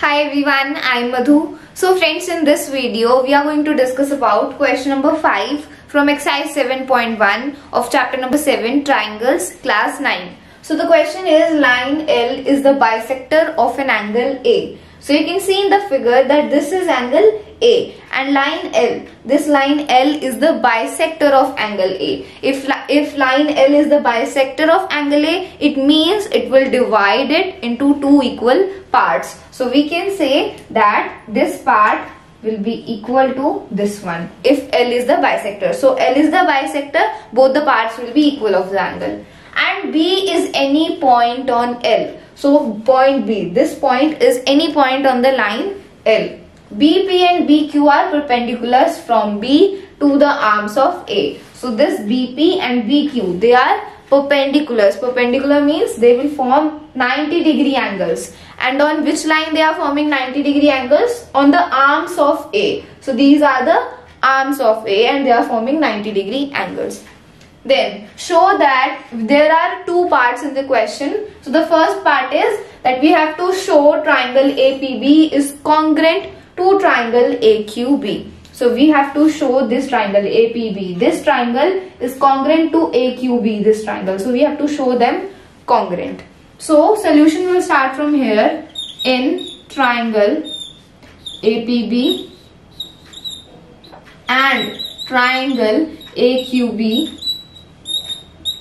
Hi everyone, I am Madhu. So friends, in this video we are going to discuss about question number 5 from exercise 7.1 of chapter number 7, triangles, class 9. So the question is, line L is the bisector of an angle A. So you can see in the figure that this is angle A and line L. This line L is the bisector of angle A. If line L is the bisector of angle A, it means it will divide it into two equal parts. So we can say that this part will be equal to this one if L is the bisector. So L is the bisector, both the parts will be equal of the angle. And B is any point on L. So point B, this point is any point on the line L. BP and BQ are perpendiculars from B to the arms of A. So this BP and BQ, they are perpendiculars. Perpendicular means they will form 90-degree angles. And on which line they are forming 90-degree angles? On the arms of A. So these are the arms of A and they are forming 90-degree angles. Then show that there are two parts in the question. So the first part is that we have to show triangle APB is congruent to triangle AQB. So we have to show this triangle APB. This triangle is congruent to AQB, this triangle. So we have to show them congruent. So solution will start from here. In triangle APB and triangle AQB.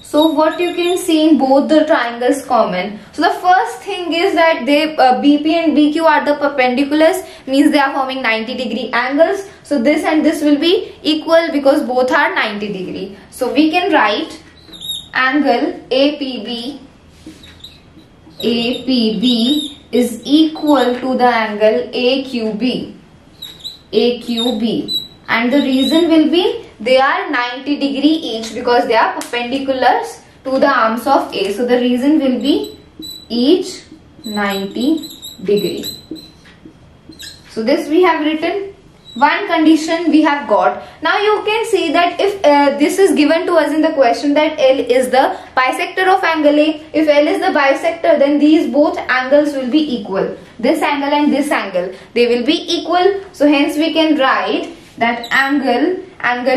So what you can see in both the triangles common. So the first thing is that they BP and BQ are the perpendiculars, means they are forming 90-degree angles. So this and this will be equal because both are 90-degree. So we can write angle APB is equal to the angle AQB. And the reason will be they are 90-degree each because they are perpendiculars to the arms of A. So the reason will be each 90-degree. So this we have written. One condition we have got. Now you can see that if this is given to us in the question that L is the bisector of angle A. If L is the bisector, then these both angles will be equal. This angle and this angle, they will be equal. So hence we can write that angle BAP,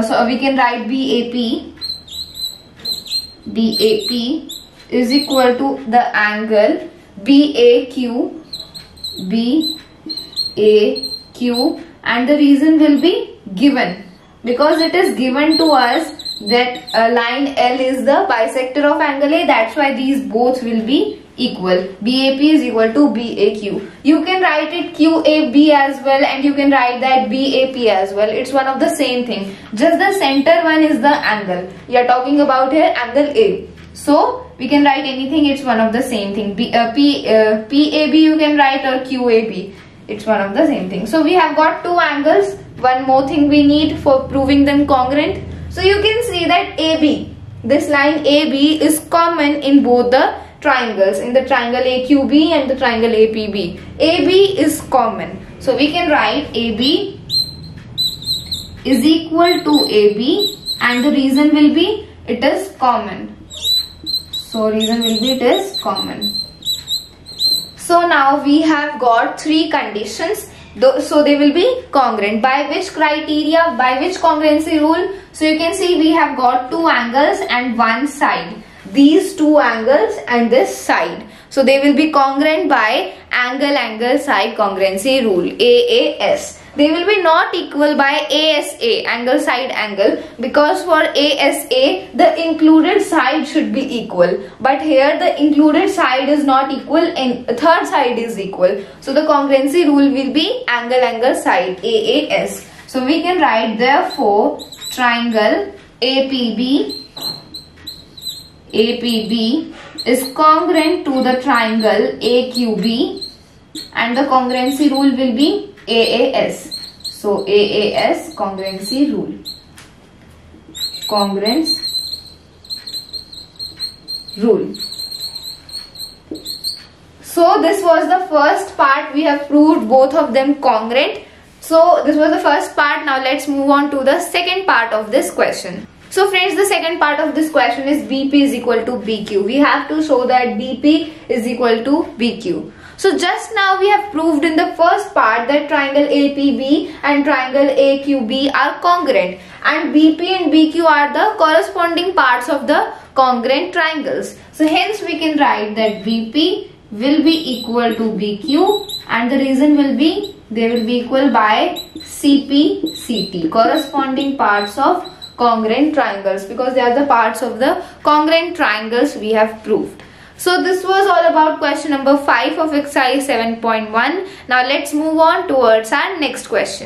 so we can write BAP is equal to the angle BAQ, and the reason will be given because it is given to us that line L is the bisector of angle A. That's why these both will be equal. BAP is equal to BAQ. You can write it QAB as well and you can write that BAP as well. It's one of the same thing. Just the center one is the angle. We are talking about here angle A. So we can write anything. It's one of the same thing. PAB you can write or QAB. It's one of the same thing. So we have got two angles. One more thing we need for proving them congruent. So you can see that AB, this line AB is common in both the triangles, in the triangle AQB and the triangle APB. AB is common. So we can write AB is equal to AB and the reason will be it is common. So reason will be it is common. So now we have got three conditions. So they will be congruent. By which criteria? By which congruency rule? So you can see we have got two angles and one side. These two angles and this side. So they will be congruent by angle side congruency rule, AAS. They will be not equal by ASA, angle side angle, because for ASA the included side should be equal, but here the included side is not equal and third side is equal. So the congruency rule will be angle side, AAS. So we can write therefore triangle APB is congruent to the triangle AQB and the congruency rule will be AAS. So AAS congruency rule. Congruence rule. So this was the first part. We have proved both of them congruent. So this was the first part. Now let's move on to the second part of this question. So friends, the second part of this question is BP is equal to BQ. We have to show that BP is equal to BQ. So just now we have proved in the first part that triangle APB and triangle AQB are congruent, and BP and BQ are the corresponding parts of the congruent triangles. So hence we can write that BP will be equal to BQ, and the reason will be they will be equal by CP, CT, corresponding parts of congruent triangles, because they are the parts of the congruent triangles we have proved. So this was all about question number 5 of exercise 7.1. Now let's move on towards our next question.